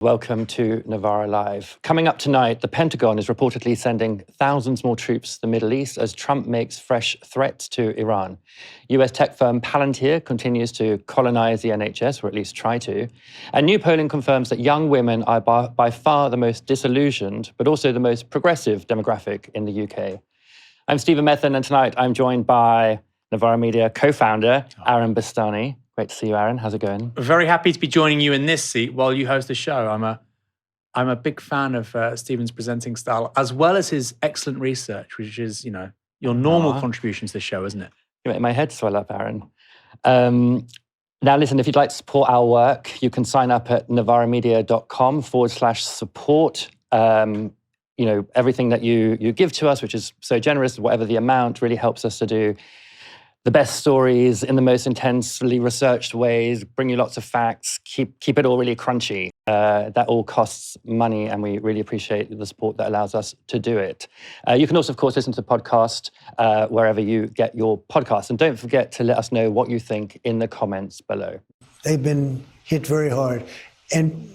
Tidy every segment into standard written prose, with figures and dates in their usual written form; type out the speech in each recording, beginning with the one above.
Welcome to Novara Live. Coming up tonight, the Pentagon is reportedly sending thousands more troops to the Middle East as Trump makes fresh threats to Iran. US tech firm Palantir continues to colonize the NHS, or at least try to. And new polling confirms that young women are by far the most disillusioned, but also the most progressive demographic in the UK. I'm Stephen Methven, and tonight I'm joined by Novara Media co-founder Aaron Bastani. Great to see you, Aaron. How's it going? Very happy to be joining you in this seat while you host the show. I'm a big fan of Stephen's presenting style, as well as his excellent research, which is, your normal contribution to the show, isn't it? You make my head swell up, Aaron. Now, listen, if you'd like to support our work, you can sign up at novaramedia.com/support. Everything that you give to us, which is so generous, whatever the amount, really helps us to do the best stories in the most intensely researched ways, bring you lots of facts, keep it all really crunchy. That all costs money, and we really appreciate the support that allows us to do it. You can also, of course, listen to the podcast wherever you get your podcasts. And don't forget to let us know what you think in the comments below. They've been hit very hard. And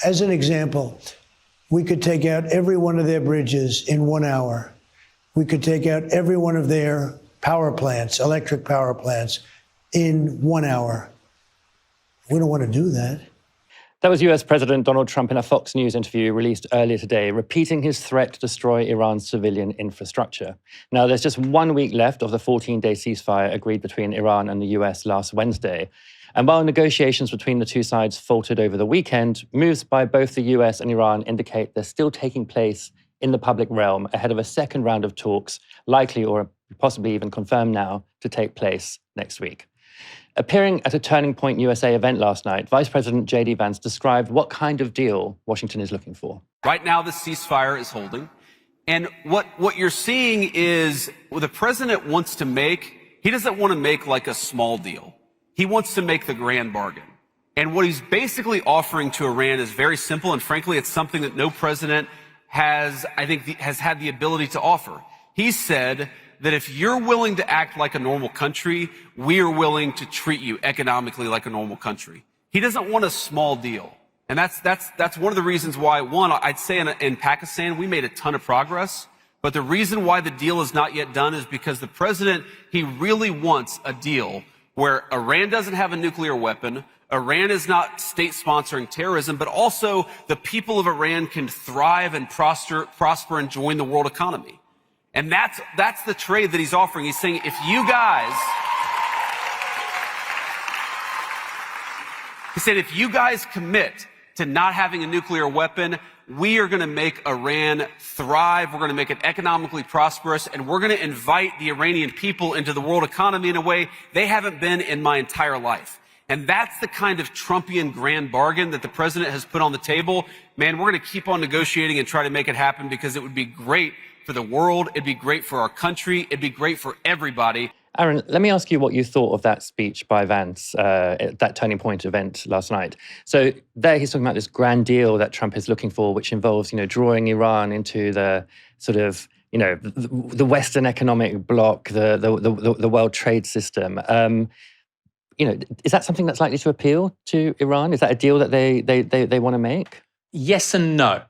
as an example, we could take out every one of their bridges in 1 hour. We could take out every one of their power plants, electric power plants, in 1 hour. We don't want to do that. That was US President Donald Trump in a Fox News interview released earlier today, repeating his threat to destroy Iran's civilian infrastructure. Now, there's just 1 week left of the 14-day ceasefire agreed between Iran and the US last Wednesday. And while negotiations between the two sides faltered over the weekend, moves by both the US and Iran indicate they're still taking place in the public realm ahead of a second round of talks, likely or possibly even confirmed now to take place next week. Appearing at a Turning Point USA event last night, Vice President J.D. Vance described what kind of deal Washington is looking for. Right now, the ceasefire is holding. And what you're seeing is what the president wants to make, he doesn't want to make like a small deal. He wants to make the grand bargain. And what he's basically offering to Iran is very simple. And frankly, it's something that no president has had the ability to offer. He said that if you're willing to act like a normal country, we are willing to treat you economically like a normal country. He doesn't want a small deal. And that's one of the reasons why, one, I'd say in Pakistan, we made a ton of progress. But the reason why the deal is not yet done is because the president, he really wants a deal where Iran doesn't have a nuclear weapon, Iran is not state sponsoring terrorism, but also the people of Iran can thrive and prosper and join the world economy. And that's the trade that he's offering. He's saying, if you guys commit to not having a nuclear weapon, we are going to make Iran thrive. We're going to make it economically prosperous, and we're going to invite the Iranian people into the world economy in a way they haven't been in my entire life. And that's the kind of Trumpian grand bargain that the president has put on the table. Man, we're going to keep on negotiating and try to make it happen because it would be great for the world. It'd be great for our country. It'd be great for everybody. Aaron, let me ask you what you thought of that speech by Vance at that Turning Point event last night. So there he's talking about this grand deal that Trump is looking for, which involves, drawing Iran into the sort of, the Western economic bloc, the world trade system. Is that something that's likely to appeal to Iran? Is that a deal that they want to make? Yes and no.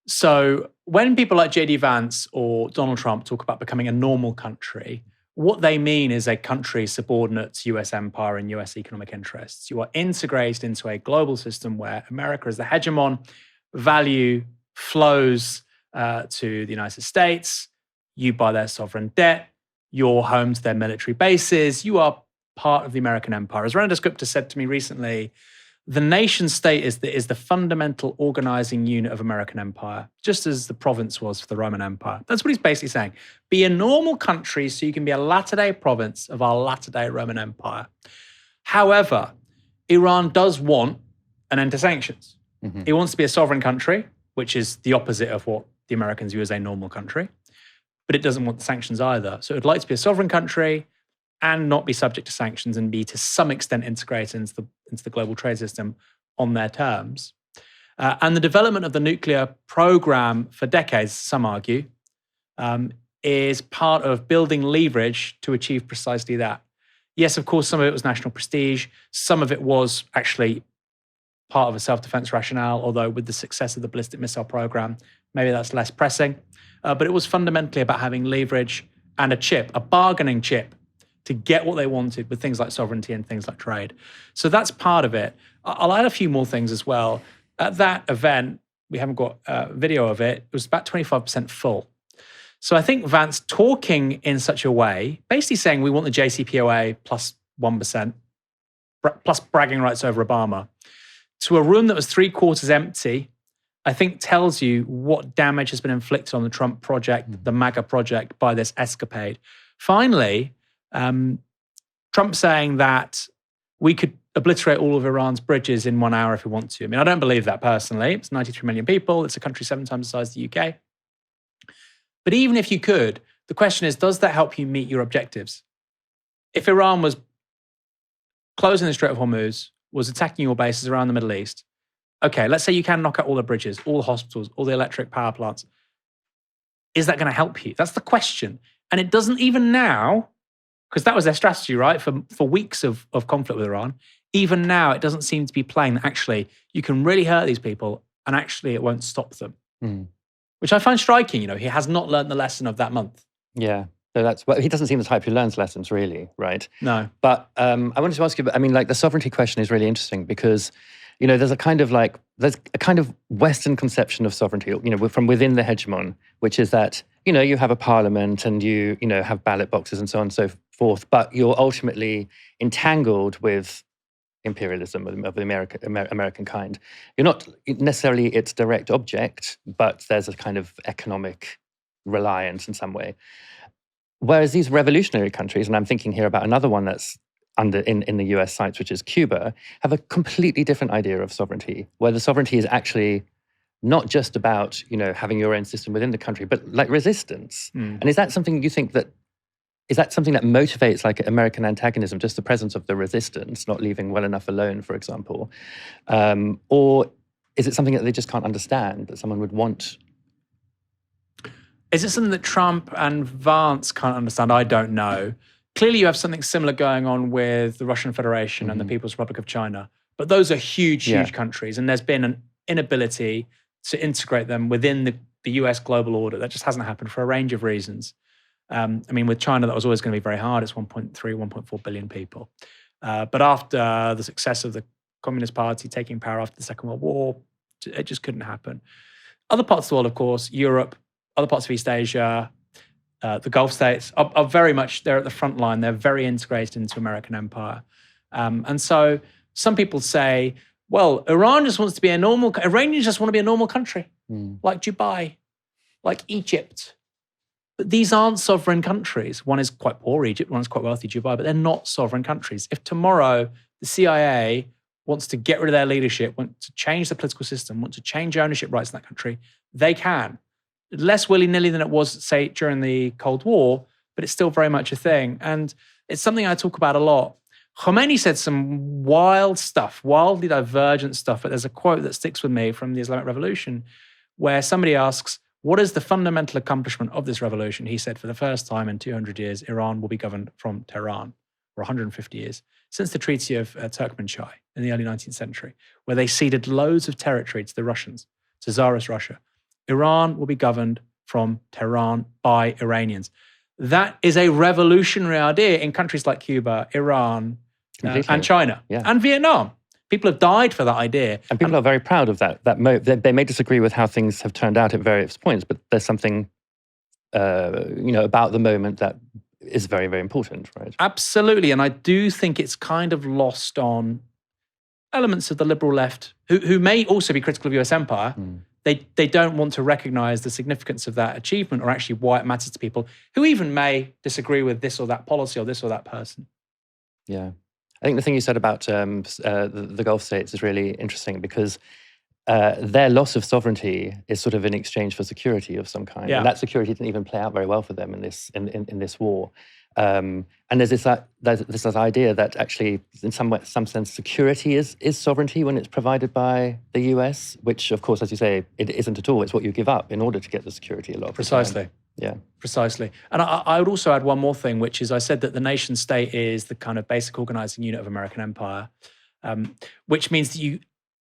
So when people like J.D. Vance or Donald Trump talk about becoming a normal country, what they mean is a country subordinate to US empire and US economic interests. You are integrated into a global system where America is the hegemon, value flows to the United States, you buy their sovereign debt, you're home to their military bases, you are part of the American empire. As Rana Dasgupta said to me recently, the nation state is the fundamental organizing unit of American empire, just as the province was for the Roman Empire. That's what he's basically saying. Be a normal country so you can be a latter-day province of our latter-day Roman Empire. However, Iran does want an end to sanctions. Mm-hmm. It wants to be a sovereign country, which is the opposite of what the Americans view as a normal country. But it doesn't want the sanctions either. So it would like to be a sovereign country and not be subject to sanctions and be to some extent integrated into the global trade system on their terms. And the development of the nuclear program for decades, some argue, is part of building leverage to achieve precisely that. Yes, of course, some of it was national prestige. Some of it was actually part of a self-defense rationale, although with the success of the ballistic missile program, maybe that's less pressing. But it was fundamentally about having leverage and a chip, a bargaining chip, to get what they wanted with things like sovereignty and things like trade. So that's part of it. I'll add a few more things as well. At that event, we haven't got a video of it, it was about 25% full. So I think Vance talking in such a way, basically saying we want the JCPOA plus 1%, plus bragging rights over Obama, to a room that was 3/4 empty, I think tells you what damage has been inflicted on the Trump project, the MAGA project, by this escapade. Finally, Trump saying that we could obliterate all of Iran's bridges in 1 hour if we want to. I mean, I don't believe that personally. It's 93 million people. It's a country 7 times the size of the UK. But even if you could, the question is, does that help you meet your objectives? If Iran was closing the Strait of Hormuz, was attacking your bases around the Middle East, okay, let's say you can knock out all the bridges, all the hospitals, all the electric power plants. Is that going to help you? That's the question. And it doesn't even now, because that was their strategy, right? For weeks of conflict with Iran. Even now, it doesn't seem to be playing that actually you can really hurt these people and actually it won't stop them. Which I find striking. He has not learned the lesson of that month. Yeah. So he doesn't seem the type who learns lessons, really, right? No. But I wanted to ask you, the sovereignty question is really interesting because, there's a kind of Western conception of sovereignty, from within the hegemon, which is that, you have a parliament and you have ballot boxes and so on and so forth, but you're ultimately entangled with imperialism of the American kind. You're not necessarily its direct object, but there's a kind of economic reliance in some way. Whereas these revolutionary countries, and I'm thinking here about another one that's in the US sites, which is Cuba, have a completely different idea of sovereignty, where the sovereignty is actually not just about, having your own system within the country, but like resistance. And is that something you think that motivates like American antagonism, just the presence of the resistance, not leaving well enough alone, for example? Or is it something that they just can't understand, that someone would want? Is it something that Trump and Vance can't understand? I don't know. Clearly, you have something similar going on with the Russian Federation and the People's Republic of China. But those are huge countries. And there's been an inability to integrate them within the US global order. That just hasn't happened for a range of reasons. With China, that was always going to be very hard. It's 1.3, 1.4 billion people. But after the success of the Communist Party taking power after the Second World War, it just couldn't happen. Other parts of the world, of course, Europe, other parts of East Asia, the Gulf states are very much, they're at the front line. They're very integrated into American empire. And so some people say, well, Iranians just want to be a normal country, like Dubai, like Egypt. But these aren't sovereign countries. One is quite poor, Egypt, one is quite wealthy, Dubai, but they're not sovereign countries. If tomorrow the CIA wants to get rid of their leadership, want to change the political system, want to change ownership rights in that country, they can. Less willy-nilly than it was, say, during the Cold War, but it's still very much a thing. And it's something I talk about a lot. Khomeini said some wild stuff, wildly divergent stuff, but there's a quote that sticks with me from the Islamic Revolution where somebody asks, what is the fundamental accomplishment of this revolution? He said, for the first time in 200 years, Iran will be governed from Tehran, or 150 years, since the Treaty of Turkmenchai in the early 19th century, where they ceded loads of territory to the Russians, to Tsarist Russia. Iran will be governed from Tehran by Iranians. That is a revolutionary idea in countries like Cuba, Iran, and China, and Vietnam. People have died for that idea. And people are very proud of that. They may disagree with how things have turned out at various points, but there's something about the moment that is very, very important, right? Absolutely. And I do think it's kind of lost on elements of the liberal left who may also be critical of US empire. They don't want to recognize the significance of that achievement or actually why it matters to people who even may disagree with this or that policy or this or that person. Yeah. I think the thing you said about the Gulf states is really interesting because their loss of sovereignty is sort of in exchange for security of some kind. And that security didn't even play out very well for them in this war. And there's this idea that actually, in some sense, security is sovereignty when it's provided by the US, which, of course, as you say, it isn't at all. It's what you give up in order to get the security a lot of the time. Precisely. Yeah. Precisely. And I would also add one more thing, which is I said that the nation state is the kind of basic organizing unit of American empire, which means that you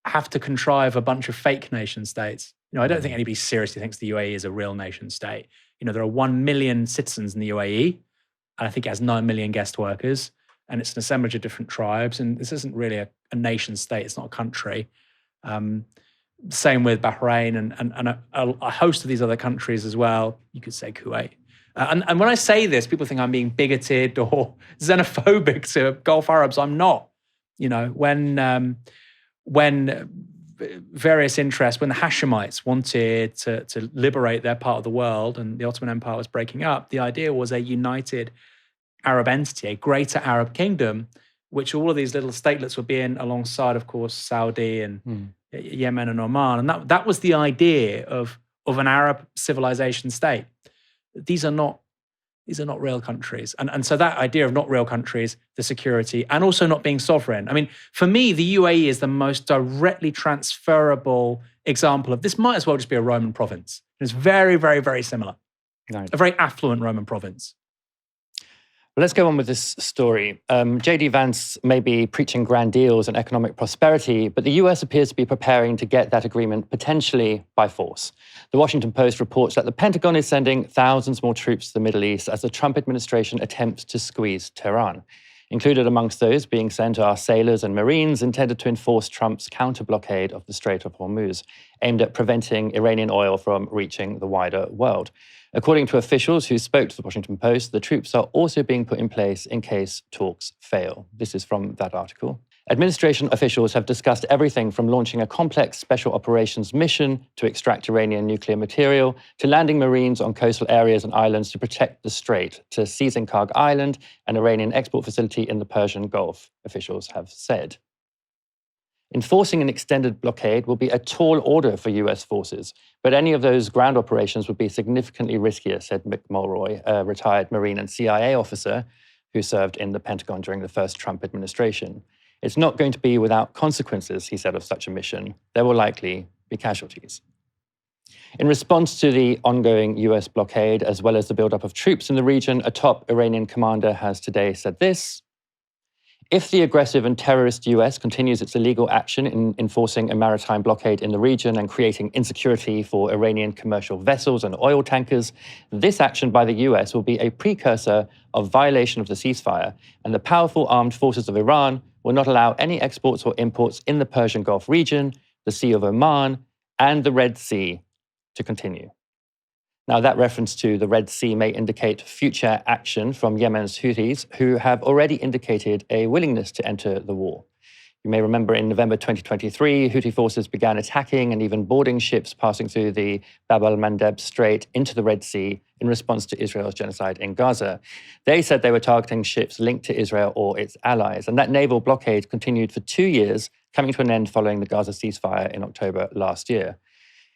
have to contrive a bunch of fake nation states. I don't think anybody seriously thinks the UAE is a real nation state. There are 1 million citizens in the UAE, and I think it has 9 million guest workers, and it's an assemblage of different tribes, and this isn't really a nation state. It's not a country. Same with Bahrain and a host of these other countries as well. You could say Kuwait. And when I say this, people think I'm being bigoted or xenophobic to Gulf Arabs. I'm not. When various interests, when the Hashemites wanted to liberate their part of the world and the Ottoman Empire was breaking up, the idea was a united Arab entity, a greater Arab kingdom, which all of these little statelets would be in alongside, of course, Saudi and Yemen and Oman. And that was the idea of an Arab civilization state. These are not real countries. And so that idea of not real countries, the security, and also not being sovereign. I mean, for me, the UAE is the most directly transferable example of this. Might as well just be a Roman province. It's very, very, very similar. Right. A very affluent Roman province. Well, let's go on with this story. J.D. Vance may be preaching grand deals and economic prosperity, but the US appears to be preparing to get that agreement potentially by force. The Washington Post reports that the Pentagon is sending thousands more troops to the Middle East as the Trump administration attempts to squeeze Tehran. Included amongst those being sent are sailors and Marines intended to enforce Trump's counter-blockade of the Strait of Hormuz, aimed at preventing Iranian oil from reaching the wider world. According to officials who spoke to the Washington Post, the troops are also being put in place in case talks fail. This is from that article. Administration officials have discussed everything from launching a complex special operations mission to extract Iranian nuclear material, to landing Marines on coastal areas and islands to protect the strait, to seizing Karg Island, an Iranian export facility in the Persian Gulf, officials have said. Enforcing an extended blockade will be a tall order for US forces, but any of those ground operations would be significantly riskier, said Mick Mulroy, a retired Marine and CIA officer who served in the Pentagon during the first Trump administration. It's not going to be without consequences, he said of such a mission. There will likely be casualties. In response to the ongoing US blockade, as well as the buildup of troops in the region, a top Iranian commander has today said this: if the aggressive and terrorist US continues its illegal action in enforcing a maritime blockade in the region and creating insecurity for Iranian commercial vessels and oil tankers, this action by the US will be a precursor of violation of the ceasefire, and the powerful armed forces of Iran will not allow any exports or imports in the Persian Gulf region, the Sea of Oman, and the Red Sea to continue. Now, that reference to the Red Sea may indicate future action from Yemen's Houthis, who have already indicated a willingness to enter the war. You may remember in November 2023, Houthi forces began attacking and even boarding ships passing through the Bab al-Mandeb Strait into the Red Sea in response to Israel's genocide in Gaza. They said they were targeting ships linked to Israel or its allies, and that naval blockade continued for 2 years, coming to an end following the Gaza ceasefire in October last year.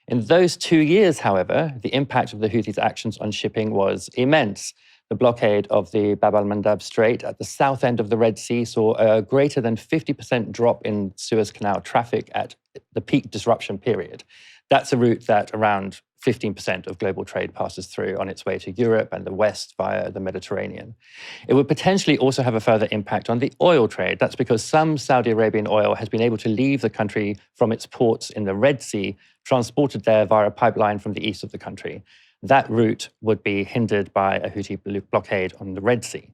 In those 2 years, however, the impact of the Houthis' actions on shipping was immense. The blockade of the Bab al-Mandeb Strait at the south end of the Red Sea saw a greater than 50% drop in Suez Canal traffic at the peak disruption period. That's a route that around 15% of global trade passes through on its way to Europe and the West via the Mediterranean. It would potentially also have a further impact on the oil trade. That's because some Saudi Arabian oil has been able to leave the country from its ports in the Red Sea, transported there via a pipeline from the east of the country. That route would be hindered by a Houthi blockade on the Red Sea.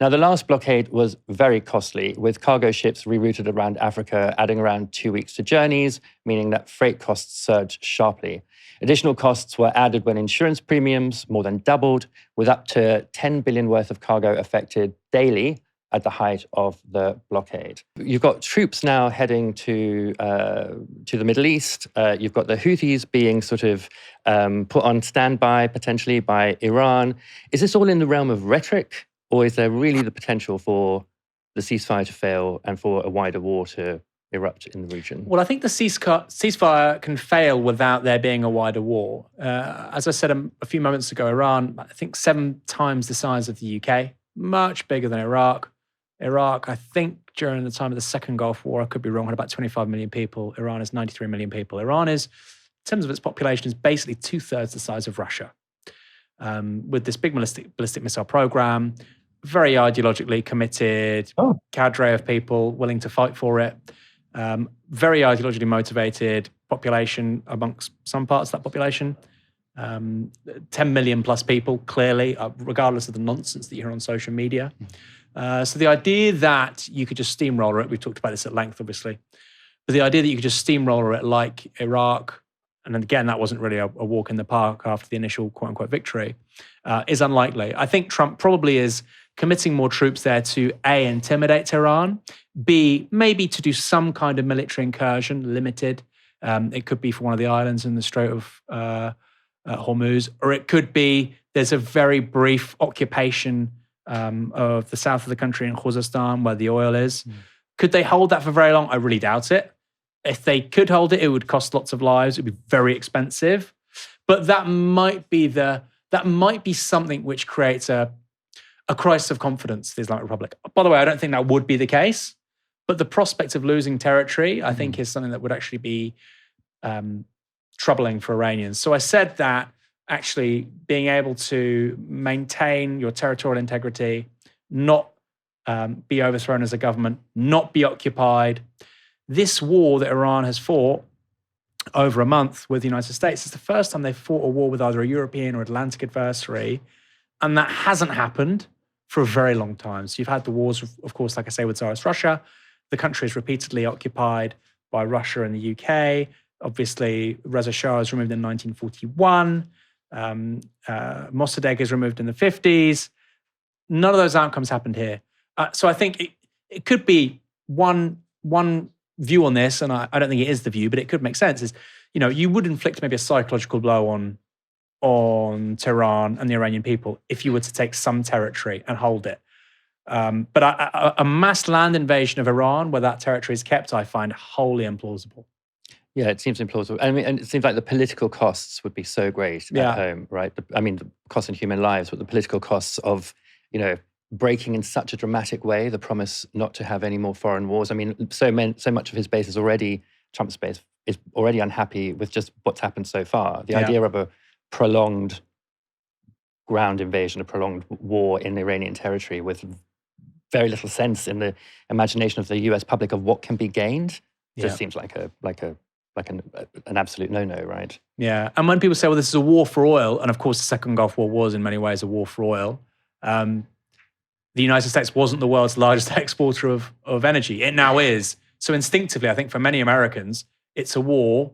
Now, the last blockade was very costly, with cargo ships rerouted around Africa, adding around 2 weeks to journeys, meaning that freight costs surged sharply. Additional costs were added when insurance premiums more than doubled, with up to 10 billion worth of cargo affected daily at the height of the blockade. You've got troops now heading to the Middle East. You've got the Houthis being sort of put on standby potentially by Iran. Is this all in the realm of rhetoric, or is there really the potential for the ceasefire to fail and for a wider war to erupt in the region? Well, I think the ceasefire can fail without there being a wider war. As I said a few moments ago, Iran, I think 7 times the size of the UK, much bigger than Iraq. Iraq, I think during the time of the Second Gulf War, I could be wrong, had about 25 million people. Iran is 93 million people. Iran is, in terms of its population, is basically 2/3 the size of Russia. With this big ballistic missile program, very ideologically committed cadre of people willing to fight for it. Very ideologically motivated population amongst some parts of that population. 10 million plus people, clearly, regardless of the nonsense that you hear on social media. So the idea that you could just steamroller it, we've talked about this at length, obviously, but the idea that you could just steamroller it like Iraq, and again, that wasn't really a walk in the park after the initial quote-unquote victory, is unlikely. I think Trump probably is committing more troops there to A, intimidate Tehran, B, maybe to do some kind of military incursion, limited. It could be for one of the islands in the Strait of Hormuz, or it could be there's a very brief occupation of the south of the country in Khuzestan where the oil is. Could they hold that for very long? I really doubt it. If they could hold it, it would cost lots of lives. It would be very expensive. But that might be something which creates a crisis of confidence in the Islamic Republic. By the way, I don't think that would be the case. But the prospect of losing territory, I think, is something that would actually be troubling for Iranians. So I said that actually being able to maintain your territorial integrity, not be overthrown as a government, not be occupied. This war that Iran has fought over a month with the United States is the first time they've fought a war with either a European or Atlantic adversary. And that hasn't happened for a very long time. So you've had the wars, of course, like I say, with Tsarist Russia. The country is repeatedly occupied by Russia and the UK. Obviously, Reza Shah was removed in 1941. Mossadegh is removed in the 50s. None of those outcomes happened here. So I think it could be one view on this, and I don't think it is the view, but it could make sense, is, you would inflict maybe a psychological blow on Tehran and the Iranian people if you were to take some territory and hold it. But a mass land invasion of Iran where that territory is kept, I find wholly implausible. Yeah, it seems implausible. And it seems like the political costs would be so great at home, right? The cost in human lives, but the political costs of, breaking in such a dramatic way the promise not to have any more foreign wars. So much of his base is already, Trump's base, is already unhappy with just what's happened so far. The idea of a prolonged ground invasion, a prolonged war in Iranian territory with very little sense in the imagination of the US public of what can be gained, just seems like an absolute no-no, right? Yeah, and when people say, well, this is a war for oil, and of course the Second Gulf War was in many ways a war for oil, the United States wasn't the world's largest exporter of energy. It now is. So instinctively, I think for many Americans, it's a war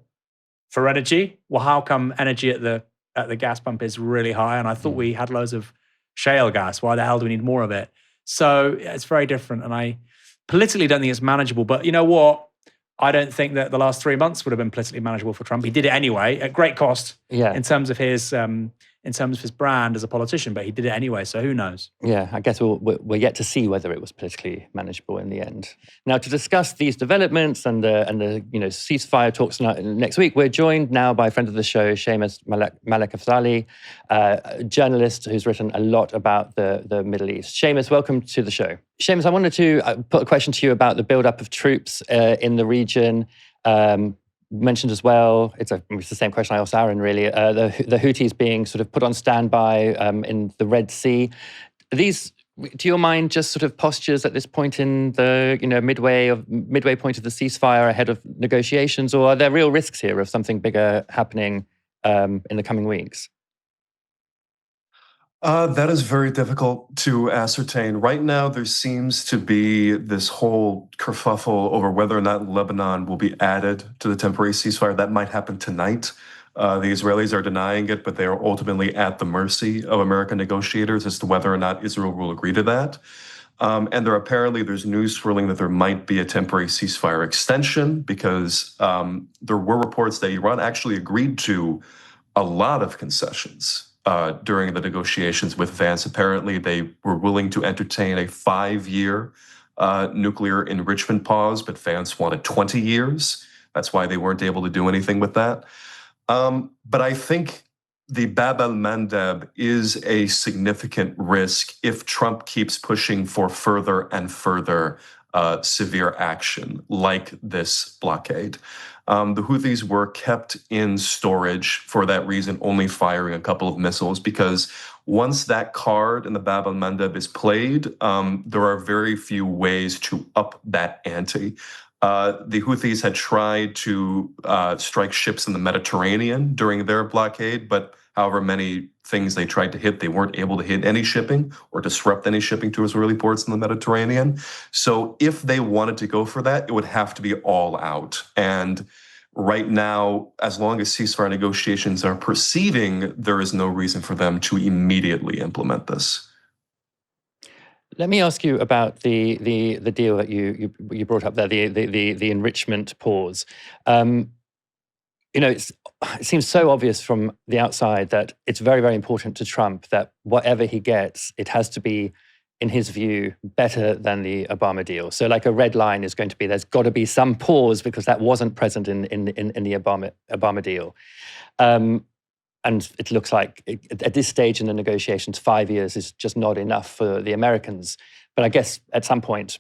for energy. Well, how come energy at the gas pump is really high? And I thought we had loads of shale gas. Why the hell do we need more of it? So it's very different. And I politically don't think it's manageable. But you know what? I don't think that the last 3 months would have been politically manageable for Trump. He did it anyway at great cost in terms of his brand as a politician, but he did it anyway. So who knows? Yeah, I guess we're yet to see whether it was politically manageable in the end. Now, to discuss these developments and the ceasefire talks next week, we're joined now by a friend of the show, Séamus Malekafzali, a journalist who's written a lot about the Middle East. Séamus, welcome to the show. Séamus, I wanted to put a question to you about the build-up of troops in the region. Mentioned as well, it's the same question I asked Aaron, really, the Houthis being sort of put on standby in the Red Sea. Are these, to your mind, just sort of postures at this point in the midway point of the ceasefire ahead of negotiations, or are there real risks here of something bigger happening in the coming weeks? That is very difficult to ascertain. Right now, there seems to be this whole kerfuffle over whether or not Lebanon will be added to the temporary ceasefire. That might happen tonight. The Israelis are denying it, but they are ultimately at the mercy of American negotiators as to whether or not Israel will agree to that. And there's news swirling that there might be a temporary ceasefire extension because there were reports that Iran actually agreed to a lot of concessions during the negotiations with Vance. Apparently, they were willing to entertain a 5-year nuclear enrichment pause, but Vance wanted 20 years. That's why they weren't able to do anything with that. But I think the Bab el-Mandeb is a significant risk if Trump keeps pushing for further and further severe action like this blockade. The Houthis were kept in storage for that reason, only firing a couple of missiles, because once that card in the Bab el-Mandeb is played, there are very few ways to up that ante. The Houthis had tried to strike ships in the Mediterranean during their blockade, but however many things they tried to hit, they weren't able to hit any shipping or disrupt any shipping to Israeli ports in the Mediterranean. So if they wanted to go for that, it would have to be all out. And right now, as long as ceasefire negotiations are proceeding, there is no reason for them to immediately implement this. Let me ask you about the deal that you brought up there, the enrichment pause. It seems so obvious from the outside that it's very, very important to Trump that whatever he gets, it has to be, in his view, better than the Obama deal. So like a red line is going to be, there's got to be some pause because that wasn't present in the Obama deal. And it looks like at this stage in the negotiations, 5 years is just not enough for the Americans. But I guess at some point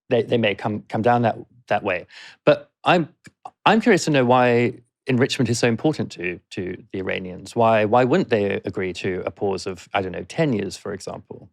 they may come down that way. But I'm curious to know why enrichment is so important to the Iranians. Why wouldn't they agree to a pause of, 10 years, for example?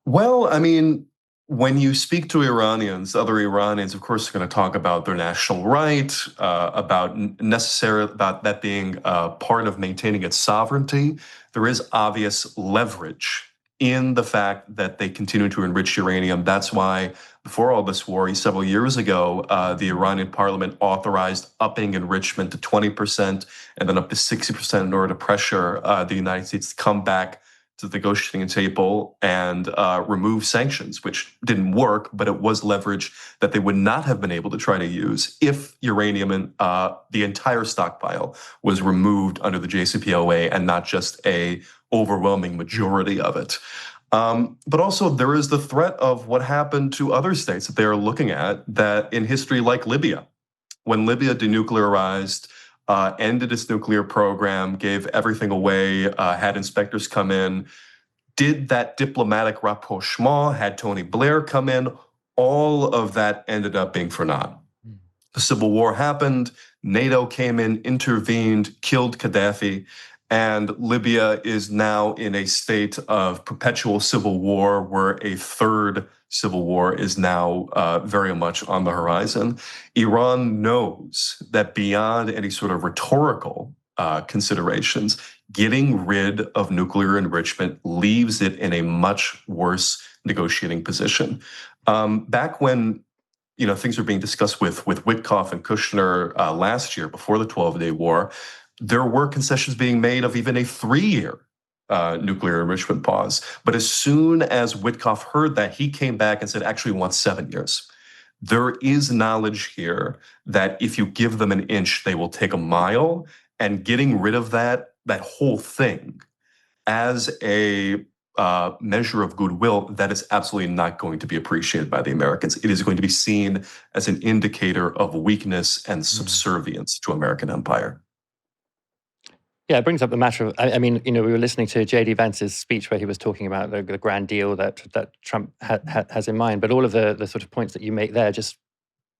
Well, I mean, when you speak to Iranians, other Iranians, of course, are going to talk about their national right, about that being part of maintaining its sovereignty. There is obvious leverage in the fact that they continue to enrich uranium. That's why, before all this war, several years ago, the Iranian parliament authorized upping enrichment to 20% and then up to 60% in order to pressure the United States to come back to the negotiating table and remove sanctions, which didn't work, but it was leverage that they would not have been able to try to use if uranium and the entire stockpile was removed under the JCPOA and not just a overwhelming majority of it. But also there is the threat of what happened to other states that they are looking at that in history, like Libya. When Libya denuclearized, ended its nuclear program, gave everything away, had inspectors come in, did that diplomatic rapprochement, had Tony Blair come in, all of that ended up being for naught. The civil war happened, NATO came in, intervened, killed Gaddafi, and Libya is now in a state of perpetual civil war where a third civil war is now very much on the horizon. Iran knows that beyond any sort of rhetorical considerations, getting rid of nuclear enrichment leaves it in a much worse negotiating position. Back when things were being discussed with Witkoff and Kushner last year before the 12-day war, there were concessions being made of even a 3-year nuclear enrichment pause. But as soon as Witkoff heard that, he came back and said, actually, we want 7 years. There is knowledge here that if you give them an inch, they will take a mile. And getting rid of that whole thing as a measure of goodwill, that is absolutely not going to be appreciated by the Americans. It is going to be seen as an indicator of weakness and subservience to American empire. Yeah, it brings up the matter of, we were listening to J.D. Vance's speech where he was talking about the grand deal that Trump has in mind, but all of the sort of points that you make there just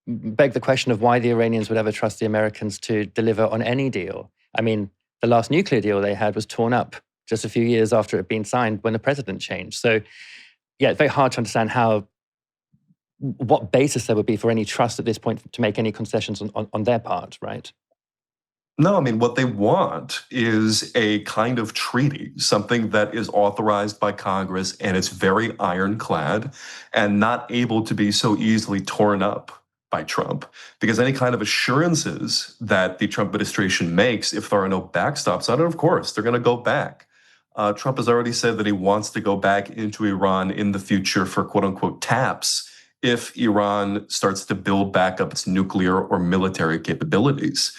beg the question of why the Iranians would ever trust the Americans to deliver on any deal. I mean, the last nuclear deal they had was torn up just a few years after it had been signed when the president changed. So, yeah, it's very hard to understand what basis there would be for any trust at this point to make any concessions on their part, right? No, I mean, what they want is a kind of treaty, something that is authorized by Congress and it's very ironclad and not able to be so easily torn up by Trump. Because any kind of assurances that the Trump administration makes, if there are no backstops on it, of course, they're going to go back. Trump has already said that he wants to go back into Iran in the future for quote unquote taps if Iran starts to build back up its nuclear or military capabilities.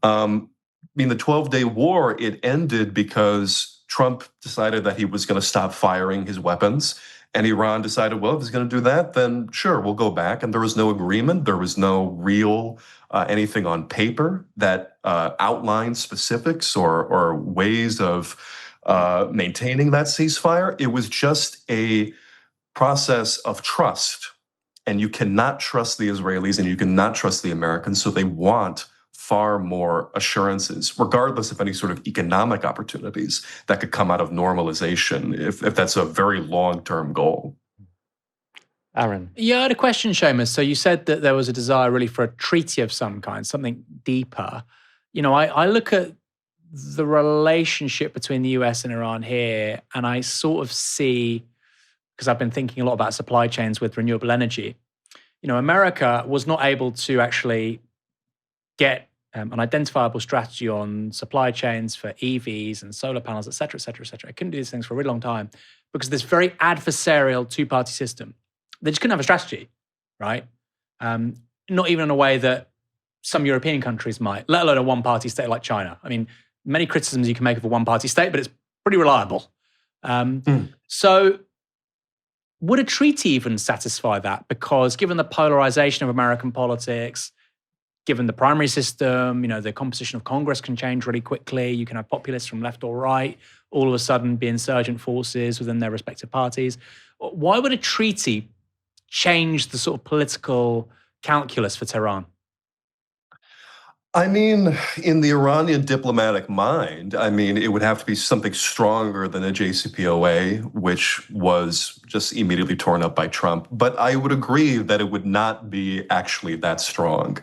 The 12-day war, it ended because Trump decided that he was going to stop firing his weapons. And Iran decided, well, if he's going to do that, then sure, we'll go back. And there was no agreement. There was no real anything on paper that outlined specifics or ways of maintaining that ceasefire. It was just a process of trust. And you cannot trust the Israelis and you cannot trust the Americans. So they want far more assurances, regardless of any sort of economic opportunities that could come out of normalization, if that's a very long-term goal. Aaron. Yeah, I had a question, Séamus. So you said that there was a desire really for a treaty of some kind, something deeper. I look at the relationship between the US and Iran here, and I sort of see, because I've been thinking a lot about supply chains with renewable energy, America was not able to actually get an identifiable strategy on supply chains for EVs and solar panels, et cetera, et cetera, et cetera. I couldn't do these things for a really long time because this very adversarial two-party system. They just couldn't have a strategy, right? Not even in a way that some European countries might, let alone a one-party state like China. I mean, many criticisms you can make of a one-party state, but it's pretty reliable. So would a treaty even satisfy that? Because given the polarization of American politics, given the primary system, the composition of Congress can change really quickly. You can have populists from left or right all of a sudden be insurgent forces within their respective parties. Why would a treaty change the sort of political calculus for Tehran? I mean, in the Iranian diplomatic mind, it would have to be something stronger than a JCPOA, which was just immediately torn up by Trump. But I would agree that it would not be actually that strong.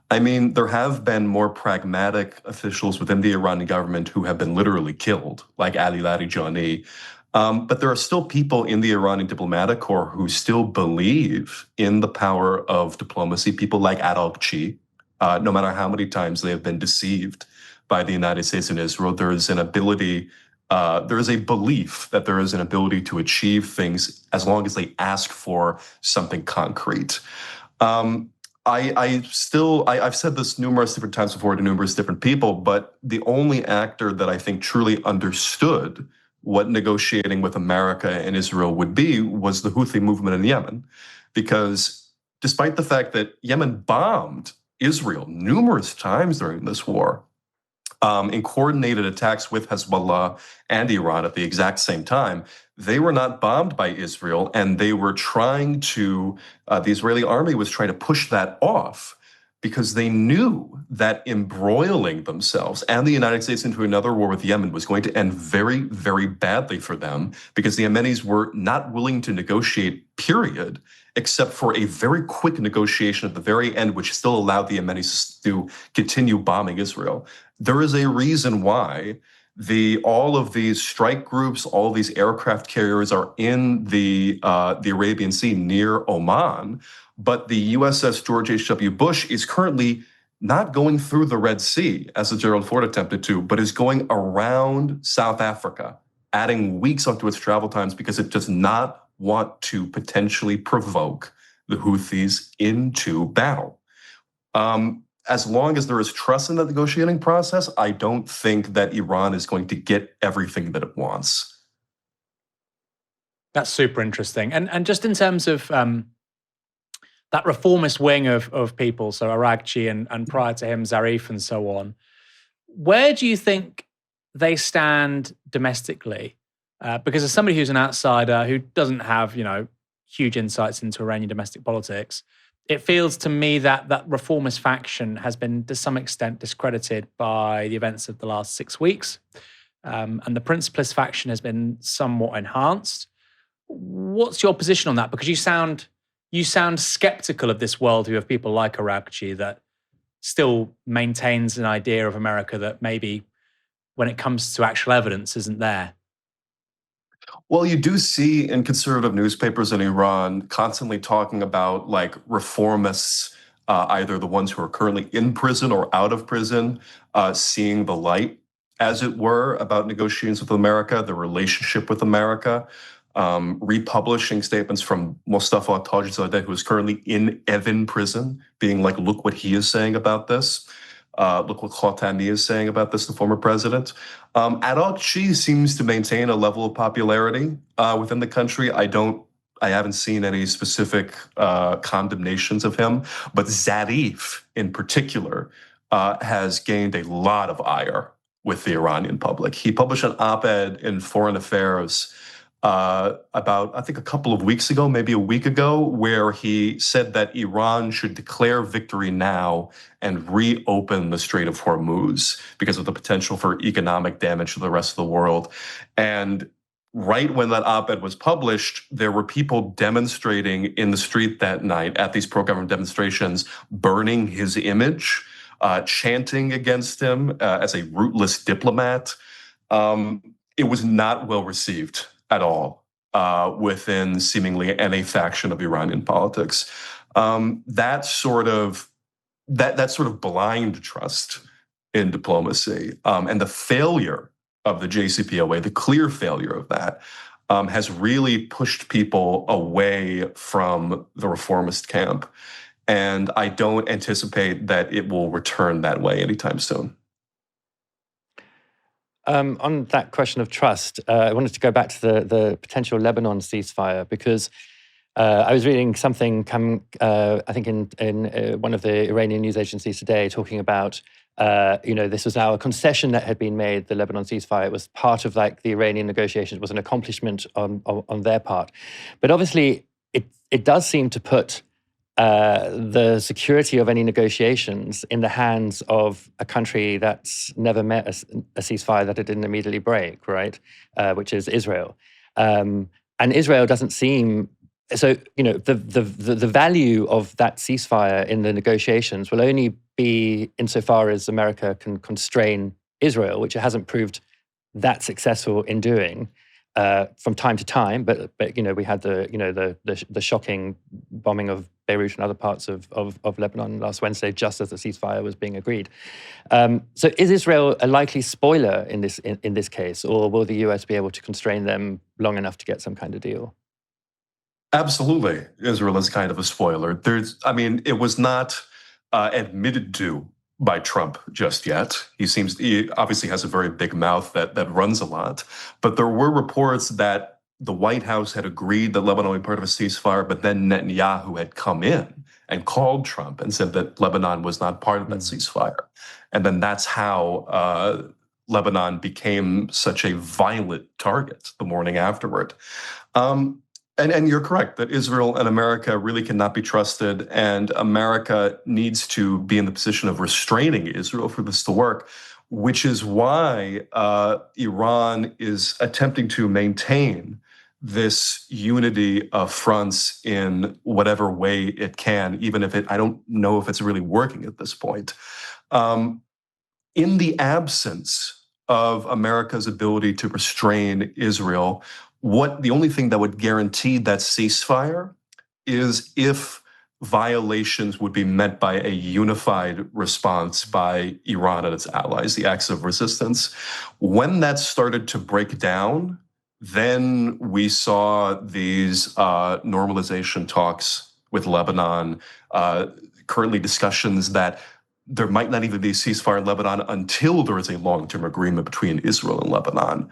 There have been more pragmatic officials within the Iranian government who have been literally killed, like Ali Larijani. But there are still people in the Iranian diplomatic corps who still believe in the power of diplomacy, people like Araghchi. No matter how many times they have been deceived by the United States and Israel, there is a belief that there is an ability to achieve things as long as they ask for something concrete. I've said this numerous different times before to numerous different people, but the only actor that I think truly understood what negotiating with America and Israel would be was the Houthi movement in Yemen. Because despite the fact that Yemen bombed Israel numerous times during this war, in coordinated attacks with Hezbollah and Iran at the exact same time, they were not bombed by Israel, and they were trying to, the Israeli army was trying to push that off because they knew that embroiling themselves and the United States into another war with Yemen was going to end very, very badly for them, because the Yemenis were not willing to negotiate, period, except for a very quick negotiation at the very end, which still allowed the Yemenis to continue bombing Israel. There is a reason why all of these strike groups, all of these aircraft carriers are in the Arabian Sea near Oman, but the USS George H.W. Bush is currently not going through the Red Sea, as the Gerald Ford attempted to, but is going around South Africa, adding weeks onto its travel times because it does not want to potentially provoke the Houthis into battle. As long as there is trust in the negotiating process, I don't think that Iran is going to get everything that it wants. That's super interesting. And just in terms of that reformist wing of people, so Araghchi and prior to him, Zarif and so on, where do you think they stand domestically? Because as somebody who's an outsider who doesn't have, huge insights into Iranian domestic politics, it feels to me that that reformist faction has been, to some extent, discredited by the events of the last 6 weeks. And the principalist faction has been somewhat enhanced. What's your position on that? Because you sound skeptical of this worldview of people like Araghchi that still maintains an idea of America that maybe when it comes to actual evidence isn't there. Well, you do see in conservative newspapers in Iran constantly talking about reformists, either the ones who are currently in prison or out of prison, seeing the light, as it were, about negotiations with America, the relationship with America, republishing statements from Mustafa Tajzadeh, who is currently in Evin prison, being like, look what he is saying about this. Look what Khatami is saying about this, the former president. Araghchi seems to maintain a level of popularity within the country. I haven't seen any specific condemnations of him, but Zarif in particular has gained a lot of ire with the Iranian public. He published an op-ed in Foreign Affairs about, I think, a couple of weeks ago, maybe a week ago, where he said that Iran should declare victory now and reopen the Strait of Hormuz because of the potential for economic damage to the rest of the world. And right when that op-ed was published, there were people demonstrating in the street that night at these pro-government demonstrations, burning his image, chanting against him as a rootless diplomat. It was not well received at all within seemingly any faction of Iranian politics. That sort of blind trust in diplomacy and the failure of the JCPOA, the clear failure of that, has really pushed people away from the reformist camp. And I don't anticipate that it will return that way anytime soon. On that question of trust, I wanted to go back to the potential Lebanon ceasefire, because I was reading something I think in one of the Iranian news agencies today, talking about this was now a concession that had been made, the Lebanon ceasefire. It was part of like the Iranian negotiations, it was an accomplishment on their part. But obviously, it does seem to put the security of any negotiations in the hands of a country that's never met a ceasefire that it didn't immediately break, right? Which is Israel. And Israel doesn't seem... So, the value of that ceasefire in the negotiations will only be insofar as America can constrain Israel, which it hasn't proved that successful in doing from time to time. But we had the shocking bombing of Beirut and other parts of Lebanon last Wednesday, just as the ceasefire was being agreed. So, is Israel a likely spoiler in this case, or will the US be able to constrain them long enough to get some kind of deal? Absolutely. Israel is kind of a spoiler. It was not admitted to by Trump just yet. He obviously has a very big mouth that runs a lot. But there were reports that the White House had agreed that Lebanon would be part of a ceasefire, but then Netanyahu had come in and called Trump and said that Lebanon was not part of that ceasefire. And then that's how Lebanon became such a violent target the morning afterward. And you're correct that Israel and America really cannot be trusted, and America needs to be in the position of restraining Israel for this to work, which is why Iran is attempting to maintain this unity of fronts in whatever way it can, even if I don't know if it's really working at this point. In the absence of America's ability to restrain Israel, the only thing that would guarantee that ceasefire is if violations would be met by a unified response by Iran and its allies, the acts of resistance. When that started to break down, then we saw these normalization talks with Lebanon, currently discussions that there might not even be a ceasefire in Lebanon until there is a long-term agreement between Israel and Lebanon.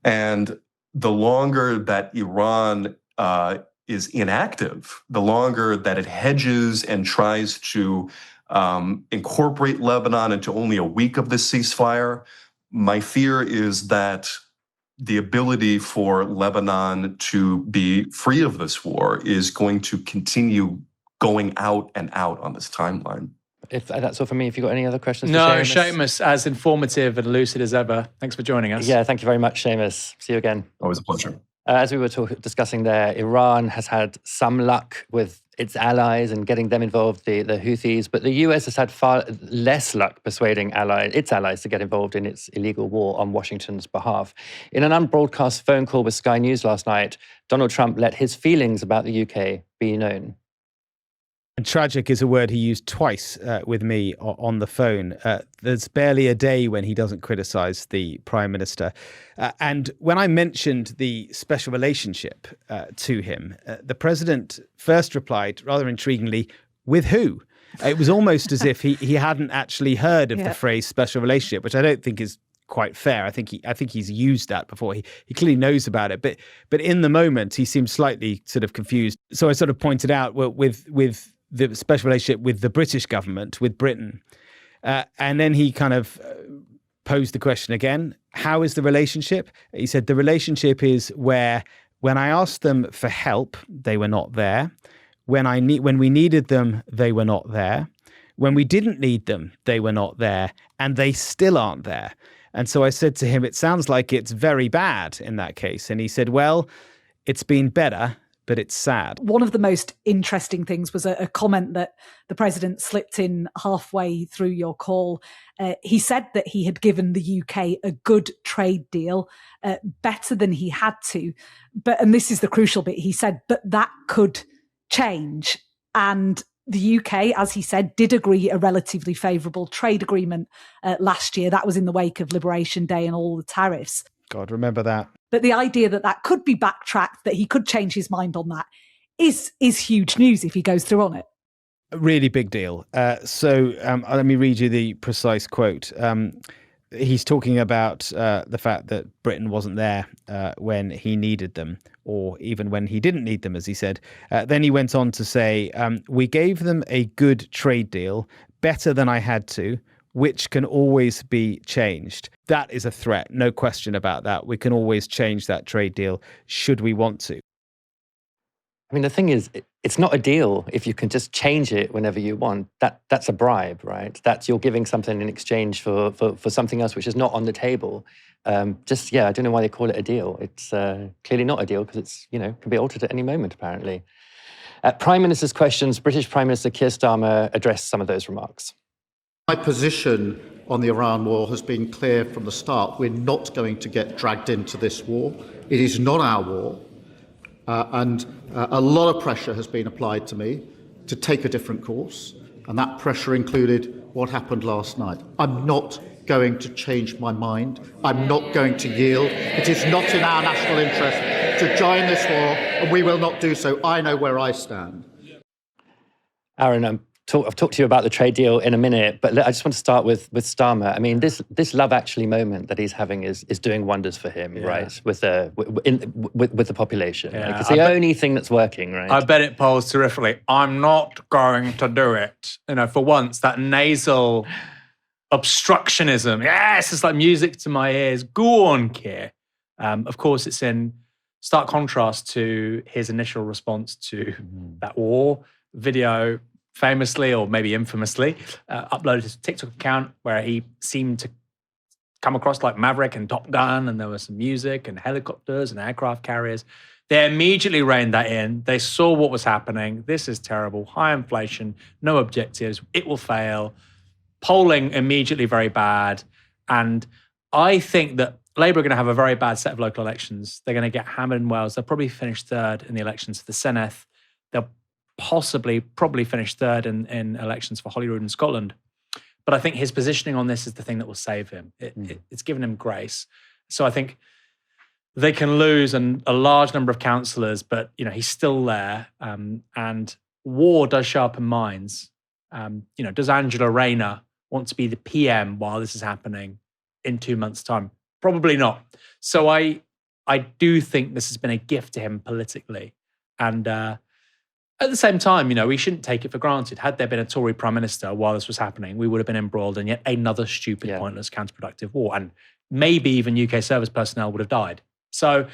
And the longer that Iran is inactive, the longer that it hedges and tries to incorporate Lebanon into only a week of this ceasefire, my fear is that the ability for Lebanon to be free of this war is going to continue going out and out on this timeline. If that's all for me, if you've got any other questions No, for Séamus? Séamus, as informative and lucid as ever. Thanks for joining us. Yeah, thank you very much, Séamus. See you again. Always a pleasure. As we were discussing there, Iran has had some luck with its allies and getting them involved, the Houthis, but the US has had far less luck persuading its allies to get involved in its illegal war on Washington's behalf. In an unbroadcast phone call with Sky News last night, Donald Trump let his feelings about the UK be known. And tragic is a word he used twice with me on the phone. There's barely a day when he doesn't criticize the Prime Minister. And when I mentioned the special relationship to him, the President first replied, rather intriguingly, with who? It was almost as if he hadn't actually heard of the phrase special relationship, which I don't think is quite fair. I think he's used that before. He clearly knows about it, but in the moment he seemed slightly sort of confused. So I sort of pointed out, well, with the special relationship with the British government, with Britain. And then he kind of posed the question again, how is the relationship? He said, the relationship is where when I asked them for help, they were not there. When we needed them, they were not there. When we didn't need them, they were not there. And they still aren't there. And so I said to him, it sounds like it's very bad in that case. And he said, well, it's been better, but it's sad. One of the most interesting things was a comment that the president slipped in halfway through your call. He said that he had given the UK a good trade deal, better than he had to. But, and this is the crucial bit, he said, but that could change. And the UK, as he said, did agree a relatively favourable trade agreement last year. That was in the wake of Liberation Day and all the tariffs. God, remember that. But the idea that that could be backtracked, that he could change his mind on that, is huge news if he goes through on it. A really big deal. So let me read you the precise quote. He's talking about the fact that Britain wasn't there when he needed them, or even when he didn't need them, as he said. Then he went on to say, we gave them a good trade deal, better than I had to, which can always be changed. That is a threat, no question about that. We can always change that trade deal should we want to. I mean, the thing is, it's not a deal if you can just change it whenever you want. That's a bribe, right? That's you're giving something in exchange for something else which is not on the table. I don't know why they call it a deal. It's clearly not a deal because it's, can be altered at any moment, apparently. Prime Minister's questions, British Prime Minister Keir Starmer addressed some of those remarks. My position on the Iran war has been clear from the start. We're not going to get dragged into this war. It is not our war. And a lot of pressure has been applied to me to take a different course. And that pressure included what happened last night. I'm not going to change my mind. I'm not going to yield. It is not in our national interest to join this war, and we will not do so. I know where I stand. Aaron, I've talked to you about the trade deal in a minute, but I just want to start with Starmer. I mean, this Love Actually moment that he's having is doing wonders for him, right? With the population. Yeah, Like, it's the only thing that's working, right? I bet it polls terrifically. I'm not going to do it. For once, that nasal obstructionism. Yes, it's like music to my ears. Go on, Keir. Of course, it's in stark contrast to his initial response to that war video. Famously, or maybe infamously, uploaded his TikTok account where he seemed to come across like Maverick and Top Gun, and there was some music and helicopters and aircraft carriers. They immediately reined that in. They saw what was happening. This is terrible. High inflation, no objectives. It will fail. Polling immediately very bad. And I think that Labour are going to have a very bad set of local elections. They're going to get hammered in Wales. They'll probably finish third in the elections for the Senedd. They'll probably finish third in elections for Holyrood in Scotland. But I think his positioning on this is the thing that will save him. It's given him grace. So I think they can lose a large number of councillors, but he's still there. And war does sharpen minds. Does Angela Rayner want to be the PM while this is happening in 2 months' time? Probably not. So I do think this has been a gift to him politically. And at the same time, we shouldn't take it for granted. Had there been a Tory Prime Minister while this was happening, we would have been embroiled in yet another stupid, pointless, counterproductive war. And maybe even UK service personnel would have died. So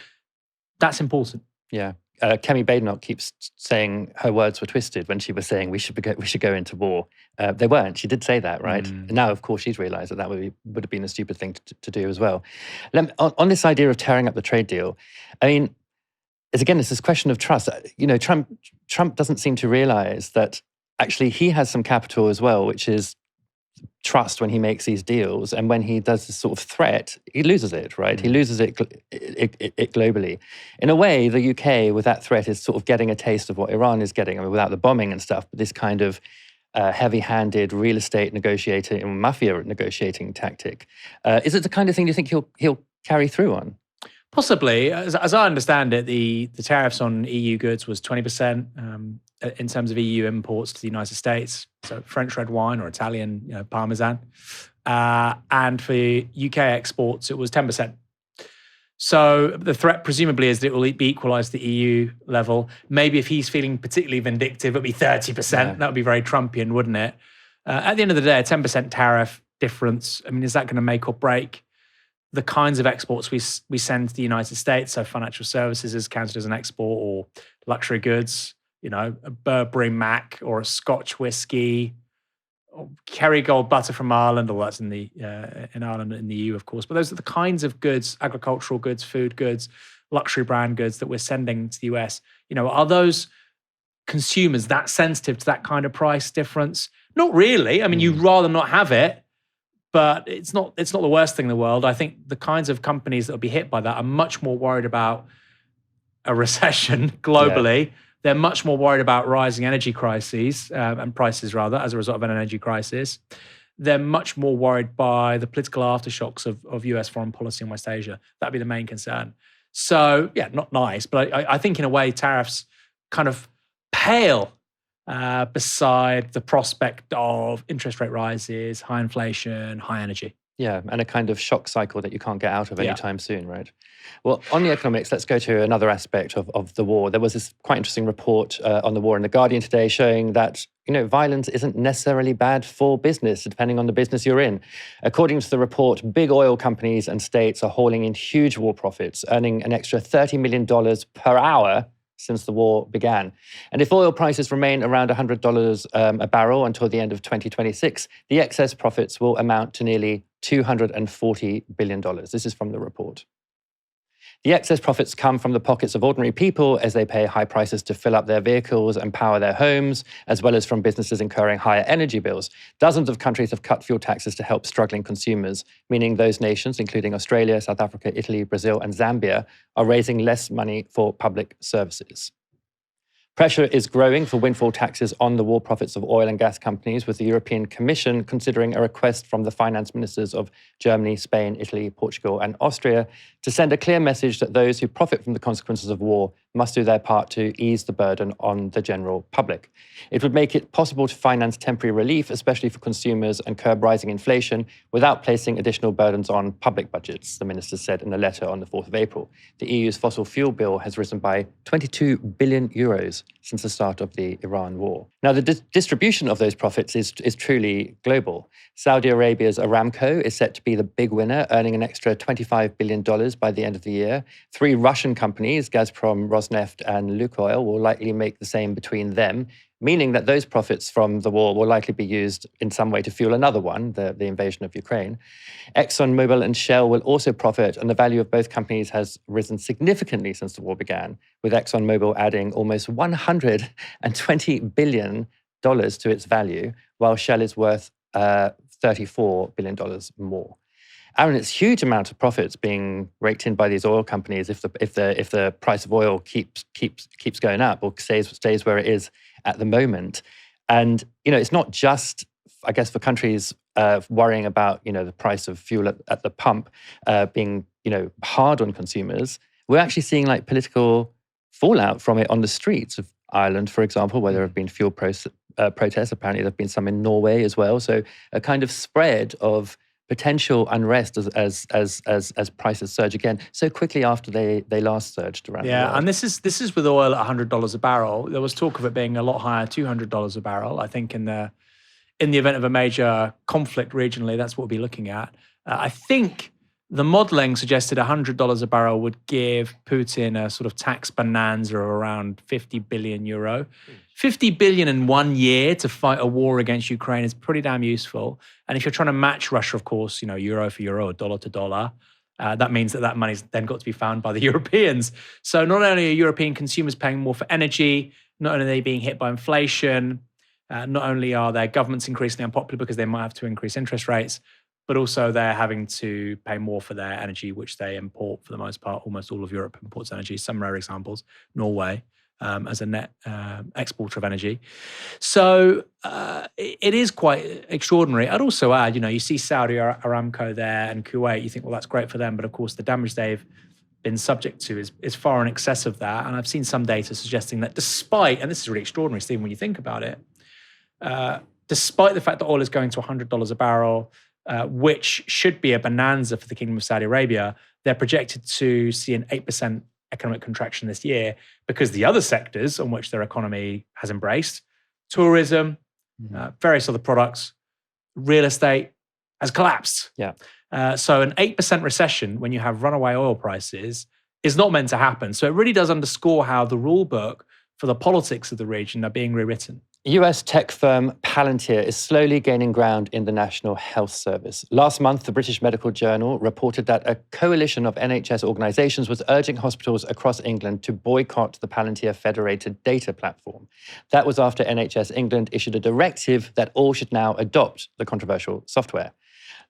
that's important. Yeah. Kemi Badenoch keeps saying her words were twisted when she was saying we should go into war. They weren't. She did say that, right? And now, of course, she's realised that would have been a stupid thing to do as well. On this idea of tearing up the trade deal, I mean, it's this question of trust. Trump doesn't seem to realize that actually he has some capital as well, which is trust when he makes these deals. And when he does this sort of threat, he loses it, right? He loses it globally. In a way, the UK with that threat is sort of getting a taste of what Iran is getting. I mean, without the bombing and stuff, but this kind of heavy-handed real estate negotiating and mafia negotiating tactic. Is it the kind of thing you think he'll carry through on? Possibly. As I understand it, the tariffs on EU goods was 20% in terms of EU imports to the United States. So French red wine or Italian Parmesan. And for UK exports, it was 10%. So the threat presumably is that it will be equalised at the EU level. Maybe if he's feeling particularly vindictive, it'll be 30%. Yeah. That would be very Trumpian, wouldn't it? At the end of the day, a 10% tariff difference, I mean, is that going to make or break the kinds of exports we send to the United States? So financial services is counted as an export, or luxury goods, a Burberry Mac or a Scotch whiskey Kerrygold butter from Ireland, or that's in Ireland and in the EU, of course. But those are the kinds of goods, agricultural goods, food goods, luxury brand goods that we're sending to the US. Are those consumers that sensitive to that kind of price difference? Not really. I mean, you'd rather not have it, but it's not the worst thing in the world. I think the kinds of companies that will be hit by that are much more worried about a recession globally. Yeah. They're much more worried about rising energy crises and prices, rather, as a result of an energy crisis. They're much more worried by the political aftershocks of US foreign policy in West Asia. That'd be the main concern. So, yeah, not nice, but I think in a way tariffs kind of pale beside the prospect of interest rate rises, high inflation, high energy. Yeah, and a kind of shock cycle that you can't get out of anytime soon, right? Well, on the economics, let's go to another aspect of the war. There was this quite interesting report on the war in The Guardian today showing that, violence isn't necessarily bad for business, depending on the business you're in. According to the report, big oil companies and states are hauling in huge war profits, earning an extra $30 million per hour since the war began. And if oil prices remain around $100 a barrel until the end of 2026, the excess profits will amount to nearly $240 billion. This is from the report. The excess profits come from the pockets of ordinary people as they pay high prices to fill up their vehicles and power their homes, as well as from businesses incurring higher energy bills. Dozens of countries have cut fuel taxes to help struggling consumers, meaning those nations, including Australia, South Africa, Italy, Brazil, and Zambia, are raising less money for public services. Pressure is growing for windfall taxes on the war profits of oil and gas companies, with the European Commission considering a request from the finance ministers of Germany, Spain, Italy, Portugal, and Austria to send a clear message that those who profit from the consequences of war must do their part to ease the burden on the general public. It would make it possible to finance temporary relief, especially for consumers, and curb rising inflation without placing additional burdens on public budgets, the ministers said in a letter on the 4th of April. The EU's fossil fuel bill has risen by 22 billion euros since the start of the Iran war. Now, the distribution of those profits is truly global. Saudi Arabia's Aramco is set to be the big winner, earning an extra $25 billion by the end of the year. 3 Russian companies, Gazprom, Rosneft, and Lukoil, will likely make the same between them, meaning that those profits from the war will likely be used in some way to fuel another one, the invasion of Ukraine. ExxonMobil and Shell will also profit, and the value of both companies has risen significantly since the war began, with ExxonMobil adding almost $120 billion to its value, while Shell is worth $34 billion more. Aaron, it's huge amount of profits being raked in by these oil companies if the price of oil keeps going up or stays where it is at the moment. And it's not just, I guess, for countries worrying about the price of fuel at the pump being hard on consumers. We're actually seeing political fallout from it on the streets of Ireland, for example, where there have been fuel protests. Apparently, there have been some in Norway as well. So a kind of spread of potential unrest as prices surge again so quickly after they last surged around the world. And this is with oil at $100 a barrel. There was talk of it being a lot higher, $200 a barrel. I think in the event of a major conflict regionally, that's what we'll be looking at. I think the modelling suggested $100 a barrel would give Putin a sort of tax bonanza of around 50 billion euro. 50 billion in 1 year to fight a war against Ukraine is pretty damn useful. And if you're trying to match Russia, of course, euro for euro or dollar to dollar, that means that money's then got to be found by the Europeans. So not only are European consumers paying more for energy, not only are they being hit by inflation, not only are their governments increasingly unpopular because they might have to increase interest rates, but also they're having to pay more for their energy, which they import for the most part. Almost all of Europe imports energy, some rare examples, Norway, as a net exporter of energy. So it is quite extraordinary. I'd also add, you see Saudi Aramco there and Kuwait, you think, well, that's great for them. But of course, the damage they've been subject to is far in excess of that. And I've seen some data suggesting that despite, and this is really extraordinary, Stephen, when you think about it, despite the fact that oil is going to $100 a barrel, which should be a bonanza for the Kingdom of Saudi Arabia, they're projected to see an 8% economic contraction this year because the other sectors on which their economy has embraced, tourism, various other products, real estate, has collapsed. Yeah. So an 8% recession when you have runaway oil prices is not meant to happen. So it really does underscore how the rule book for the politics of the region are being rewritten. US tech firm Palantir is slowly gaining ground in the National Health Service. Last month, the British Medical Journal reported that a coalition of NHS organisations was urging hospitals across England to boycott the Palantir Federated Data Platform. That was after NHS England issued a directive that all should now adopt the controversial software.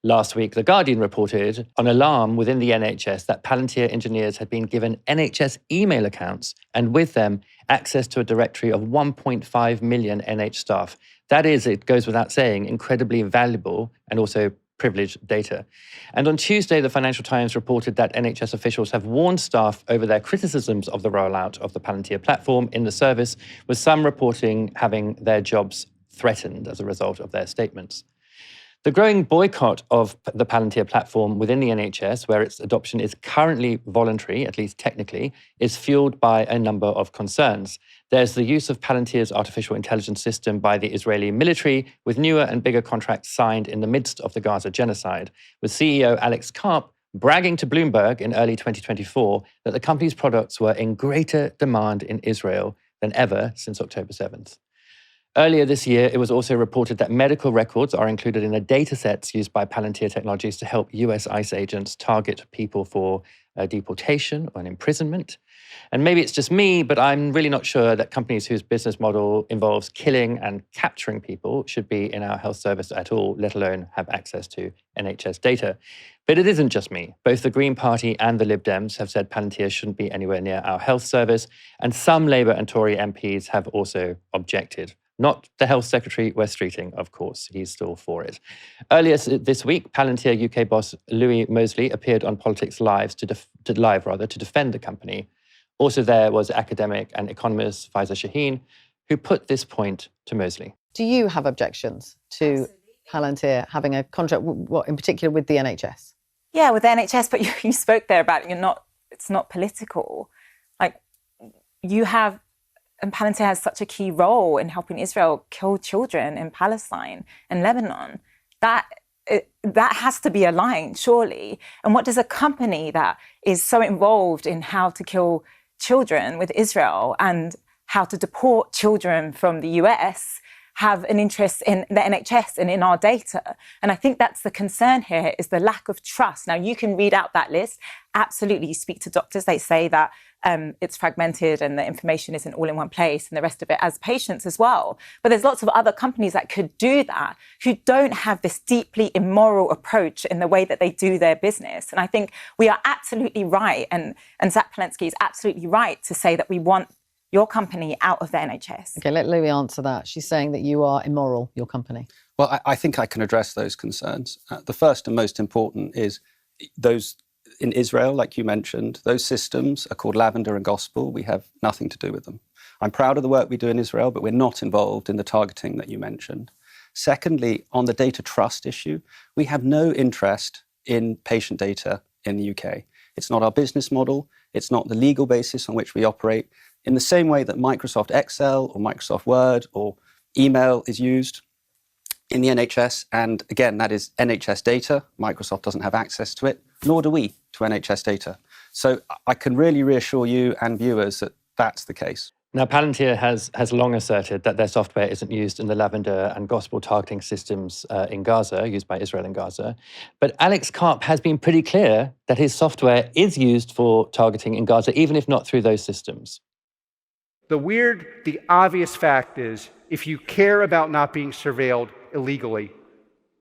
Last week, The Guardian reported an alarm within the NHS that Palantir engineers had been given NHS email accounts and with them access to a directory of 1.5 million NH staff. That is, it goes without saying, incredibly valuable and also privileged data. And on Tuesday, the Financial Times reported that NHS officials have warned staff over their criticisms of the rollout of the Palantir platform in the service, with some reporting having their jobs threatened as a result of their statements. The growing boycott of the Palantir platform within the NHS, where its adoption is currently voluntary, at least technically, is fueled by a number of concerns. There's the use of Palantir's artificial intelligence system by the Israeli military, with newer and bigger contracts signed in the midst of the Gaza genocide, with CEO Alex Karp bragging to Bloomberg in early 2024 that the company's products were in greater demand in Israel than ever since October 7th. Earlier this year, it was also reported that medical records are included in the data sets used by Palantir Technologies to help US ICE agents target people for deportation or an imprisonment. And maybe it's just me, but I'm really not sure that companies whose business model involves killing and capturing people should be in our health service at all, let alone have access to NHS data. But it isn't just me. Both the Green Party and the Lib Dems have said Palantir shouldn't be anywhere near our health service, and some Labour and Tory MPs have also objected. Not the Health Secretary, Wes Streeting, of course. He's still for it. Earlier this week, Palantir UK boss Louis Mosley appeared on Politics Live to defend the company. Also there was academic and economist Faiza Shaheen, who put this point to Mosley. Do you have objections to Palantir having a contract, what in particular with the NHS? Yeah, with the NHS, but you spoke there about it's not political. Like, you have, and Palantir has such a key role in helping Israel kill children in Palestine and Lebanon. That has to be aligned, surely. And what does a company that is so involved in how to kill children with Israel and how to deport children from the US have an interest in the NHS and in our data? And I think that's the concern here, is the lack of trust. Now, you can read out that list. Absolutely, you speak to doctors, they say that it's fragmented and the information isn't all in one place, and the rest of it as patients as well. But there's lots of other companies that could do that who don't have this deeply immoral approach in the way that they do their business. And I think we are absolutely right, and Zach Palensky is absolutely right to say that we want your company out of the NHS. Okay, let Louis answer that. She's saying that you are immoral, your company. Well, I think I can address those concerns. The first and most important is those in Israel, like you mentioned, those systems are called Lavender and Gospel. We have nothing to do with them. I'm proud of the work we do in Israel, but we're not involved in the targeting that you mentioned. Secondly, on the data trust issue, we have no interest in patient data in the UK. It's not our business model. It's not the legal basis on which we operate. In the same way that Microsoft Excel or Microsoft Word or email is used in the NHS, and again, that is NHS data. Microsoft doesn't have access to it, nor do we to NHS data. So I can really reassure you and viewers that that's the case. Now, Palantir has long asserted that their software isn't used in the Lavender and Gospel targeting systems in Gaza, used by Israel in Gaza. But Alex Karp has been pretty clear that his software is used for targeting in Gaza, even if not through those systems. The obvious fact is, if you care about not being surveilled illegally,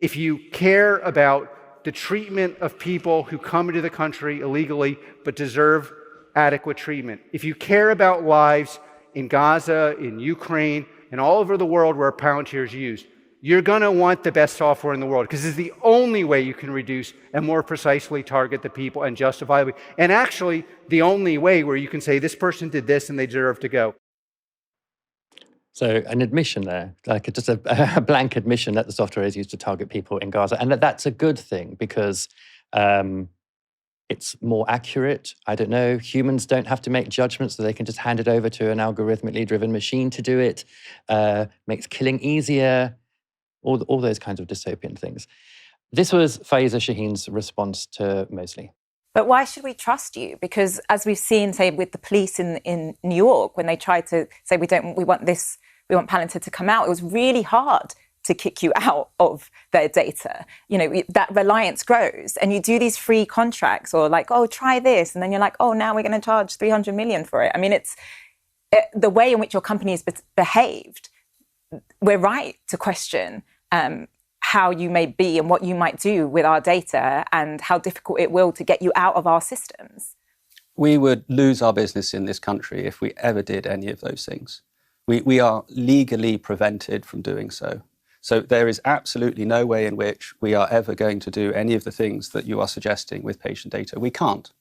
if you care about the treatment of people who come into the country illegally but deserve adequate treatment, if you care about lives in Gaza, in Ukraine, and all over the world where Palantir is used, you're going to want the best software in the world, because it's the only way you can reduce and more precisely target the people and justifiably. And actually, the only way where you can say this person did this and they deserve to go. So an admission there, like just a blank admission that the software is used to target people in Gaza, and that's a good thing because it's more accurate. I don't know, humans don't have to make judgments, so they can just hand it over to an algorithmically driven machine to do it. Makes killing easier, all those kinds of dystopian things. This was Faiza Shaheen's response to Mosley. But why should we trust you? Because as we've seen, say, with the police in New York, when they tried to say we want we want Palantir to come out, it was really hard to kick you out of their data. That reliance grows, and you do these free contracts or like, oh, try this. And then you're like, oh, now we're going to charge 300 million for it. I mean, it's the way in which your company has behaved. We're right to question how you may be and what you might do with our data and how difficult it will to get you out of our systems. We would lose our business in this country if we ever did any of those things. We are legally prevented from doing so. So there is absolutely no way in which we are ever going to do any of the things that you are suggesting with patient data. We can't.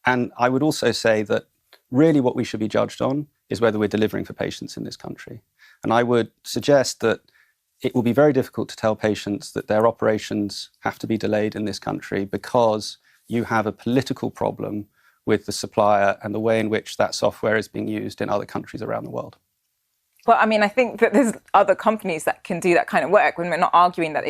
And I would also say that really what we should be judged on is whether we're delivering for patients in this country. And I would suggest that it will be very difficult to tell patients that their operations have to be delayed in this country because you have a political problem with the supplier and the way in which that software is being used in other countries around the world. Well, I mean, I think that there's other companies that can do that kind of work when we're not arguing that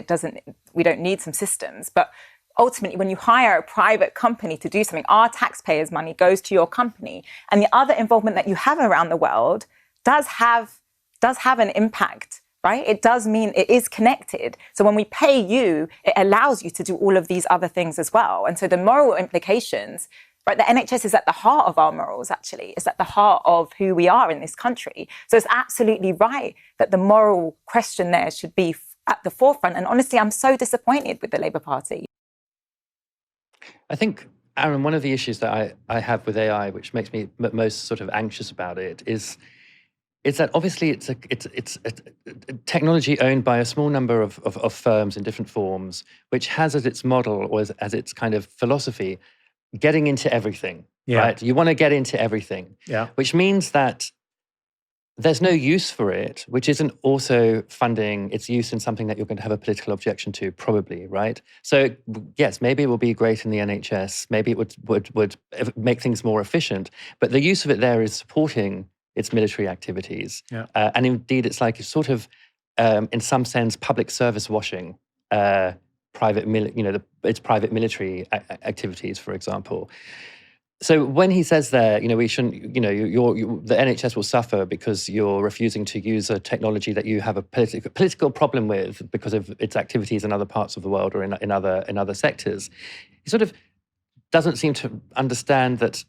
we don't need some systems. But ultimately, when you hire a private company to do something, our taxpayers' money goes to your company. And the other involvement that you have around the world does have an impact, right? It does mean it is connected. So when we pay you, it allows you to do all of these other things as well. And so the moral implications, right, the NHS is at the heart of our morals, actually. It's at the heart of who we are in this country. So it's absolutely right that the moral question there should be at the forefront. And honestly, I'm so disappointed with the Labour Party. I think, Aaron, one of the issues that I have with AI, which makes me most sort of anxious about it, is that obviously it's a technology owned by a small number of firms in different forms, which has as its model or as its kind of philosophy, getting into everything, right? You want to get into everything, which means that there's no use for it, which isn't also funding its use in something that you're going to have a political objection to, probably, right? So yes, maybe it will be great in the NHS, maybe it would make things more efficient, but the use of it there is supporting its military activities. And indeed, it's like sort of, in some sense, public service washing its private military activities, for example. So when he says there, we shouldn't, the NHS will suffer because you're refusing to use a technology that you have a political problem with because of its activities in other parts of the world or in other sectors, he sort of doesn't seem to understand that.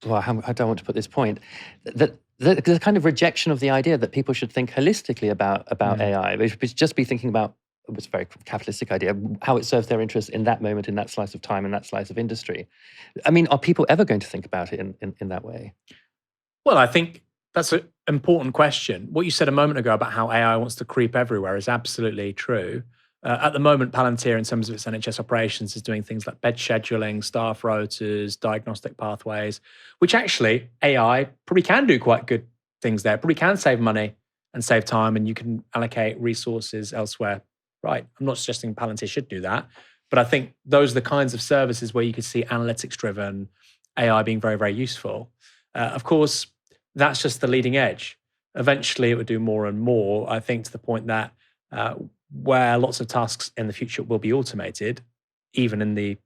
Well, I don't want to put this point, that there's a kind of rejection of the idea that people should think holistically about AI. They should just be thinking about, it's a very capitalistic idea, how it serves their interests in that moment, in that slice of time, in that slice of industry. I mean, are people ever going to think about it in that way? Well, I think that's an important question. What you said a moment ago about how AI wants to creep everywhere is absolutely true. At the moment, Palantir, in terms of its NHS operations, is doing things like bed scheduling, staff rotas, diagnostic pathways, which actually AI probably can do quite good things there, probably can save money and save time, and you can allocate resources elsewhere. Right. I'm not suggesting Palantir should do that, but I think those are the kinds of services where you could see analytics-driven AI being very, very useful. Of course, that's just the leading edge. Eventually, it would do more and more, I think, to the point that where lots of tasks in the future will be automated, even in the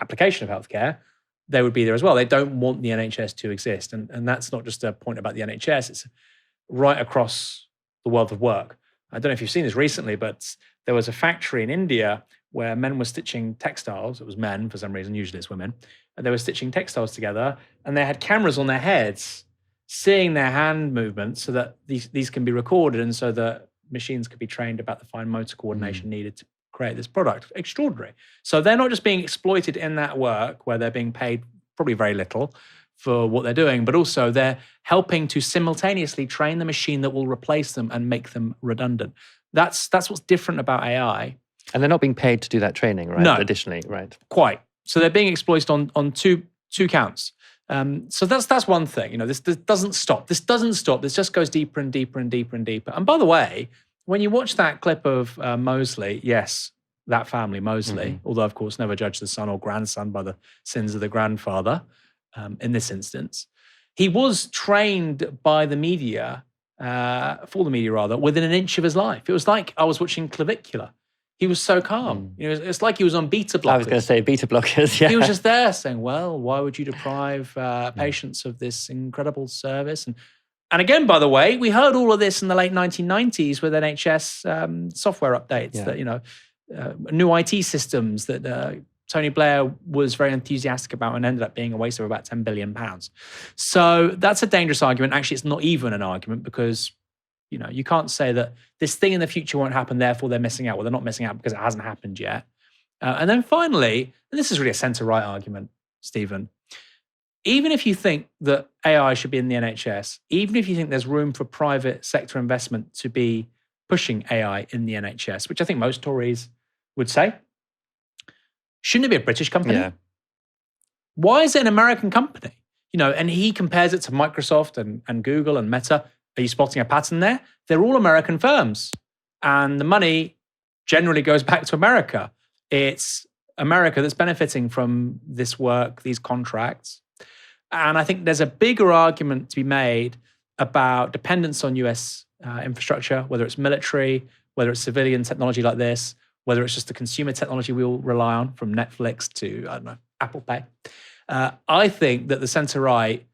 application of healthcare, they would be there as well. They don't want the NHS to exist. And that's not just a point about the NHS, it's right across the world of work. I don't know if you've seen this recently, but there was a factory in India where men were stitching textiles. It was men for some reason, usually it's women. And they were stitching textiles together, and they had cameras on their heads, seeing their hand movements so that these can be recorded and so that machines could be trained about the fine motor coordination needed to create this product. Extraordinary. So they're not just being exploited in that work where they're being paid probably very little for what they're doing, but also they're helping to simultaneously train the machine that will replace them and make them redundant. That's what's different about AI. And they're not being paid to do that training, right? No. Additionally, right? Quite. So they're being exploited on two counts. So that's one thing. This doesn't stop. This doesn't stop. This just goes deeper and deeper and deeper and deeper. And by the way, when you watch that clip of Mosley, yes, that family, Mosley, although of course never judge the son or grandson by the sins of the grandfather in this instance, he was trained by the media, for the media rather, within an inch of his life. It was like I was watching Clavicular. He was so calm. It's like he was on beta blockers. I was going to say beta blockers, yeah. He was just there saying, well, why would you deprive patients of this incredible service? And And again, by the way, we heard all of this in the late 1990s with NHS software updates that, new IT systems that Tony Blair was very enthusiastic about and ended up being a waste of about £10 billion. So that's a dangerous argument. Actually, it's not even an argument because, you can't say that this thing in the future won't happen, therefore they're missing out. Well, they're not missing out because it hasn't happened yet. And then finally, and this is really a centre-right argument, Stephen, even if you think that AI should be in the NHS, even if you think there's room for private sector investment to be pushing AI in the NHS, which I think most Tories would say, shouldn't it be a British company? Yeah. Why is it an American company? And he compares it to Microsoft and Google and Meta. Are you spotting a pattern there? They're all American firms. And the money generally goes back to America. It's America that's benefiting from this work, these contracts. And I think there's a bigger argument to be made about dependence on US infrastructure, whether it's military, whether it's civilian technology like this, whether it's just the consumer technology we all rely on, from Netflix to, Apple Pay. I think that the centre-right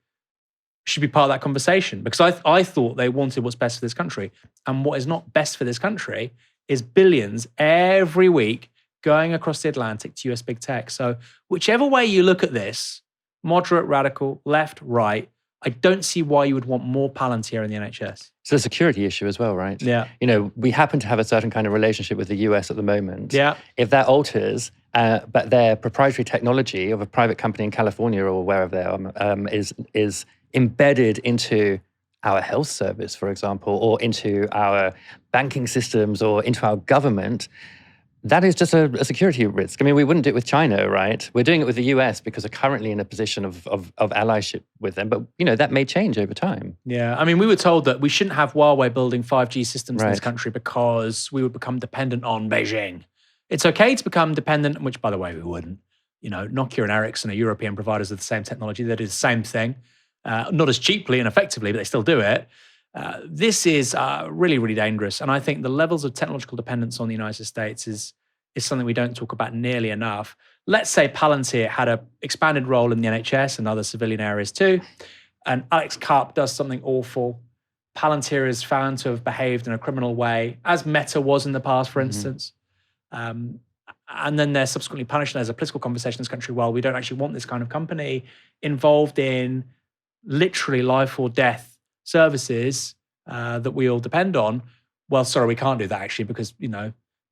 should be part of that conversation because I thought they wanted what's best for this country. And what is not best for this country is billions every week going across the Atlantic to US big tech. So whichever way you look at this, moderate, radical, left, right, I don't see why you would want more Palantir in the NHS. It's a security issue as well, right? Yeah. We happen to have a certain kind of relationship with the US at the moment. Yeah. If that alters, but their proprietary technology of a private company in California or wherever they are is embedded into our health service, for example, or into our banking systems or into our government, that is just a security risk. I mean, we wouldn't do it with China, right? We're doing it with the US because we're currently in a position of allyship with them. But, that may change over time. Yeah. I mean, we were told that we shouldn't have Huawei building 5G systems in this Right. country because we would become dependent on Beijing. It's okay to become dependent, which, by the way, we wouldn't. Nokia and Ericsson are European providers of the same technology. They do the same thing, not as cheaply and effectively, but they still do it. This is really, really dangerous. And I think the levels of technological dependence on the United States is something we don't talk about nearly enough. Let's say Palantir had an expanded role in the NHS and other civilian areas too, and Alex Karp does something awful. Palantir is found to have behaved in a criminal way, as Meta was in the past, for instance. And then they're subsequently punished. There's a political conversation in this country, well, we don't actually want this kind of company involved in literally life or death services that we all depend on. Well, sorry, we can't do that actually because,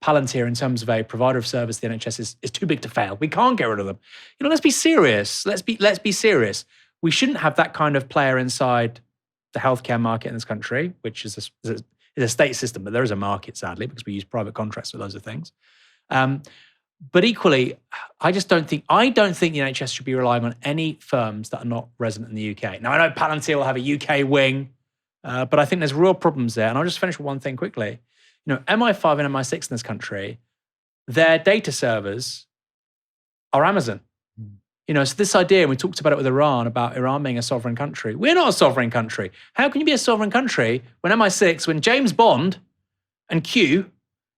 Palantir, in terms of a provider of service, the NHS is too big to fail. We can't get rid of them. Let's be serious. Let's be serious. We shouldn't have that kind of player inside the healthcare market in this country, which is a state system, but there is a market, sadly, because we use private contracts for loads of things. But equally, I don't think the NHS should be relying on any firms that are not resident in the UK. Now, I know Palantir will have a UK wing, but I think there's real problems there. And I'll just finish with one thing quickly. MI5 and MI6 in this country, their data servers are Amazon. So this idea, and we talked about it with Iran, about Iran being a sovereign country. We're not a sovereign country. How can you be a sovereign country when MI6, when James Bond and Q,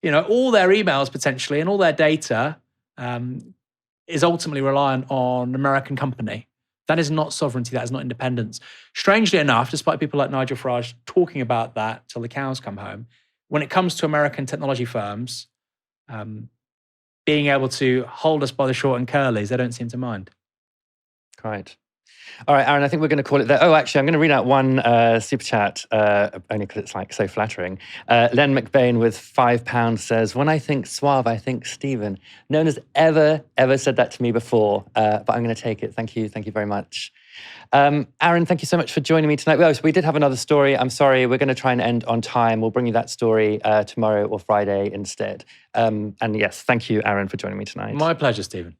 all their emails potentially and all their data is ultimately reliant on an American company? That is not sovereignty. That is not independence. Strangely enough, despite people like Nigel Farage talking about that till the cows come home, when it comes to American technology firms being able to hold us by the short and curlies, they don't seem to mind. Right. All right, Aaron, I think we're going to call it there. Oh, actually, I'm going to read out one super chat, only because it's so flattering. Len McBain with £5 says, when I think suave, I think Stephen. No one has ever said that to me before, but I'm going to take it. Thank you very much. Aaron, thank you so much for joining me tonight. So we did have another story. I'm sorry, we're going to try and end on time. We'll bring you that story tomorrow or Friday instead. And yes, thank you, Aaron, for joining me tonight. My pleasure, Stephen.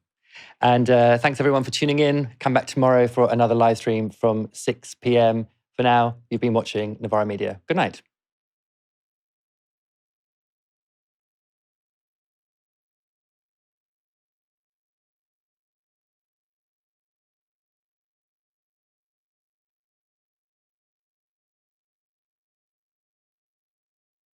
And thanks everyone for tuning in. Come back tomorrow for another live stream from 6 p.m. For now, you've been watching Novara Media. Good night.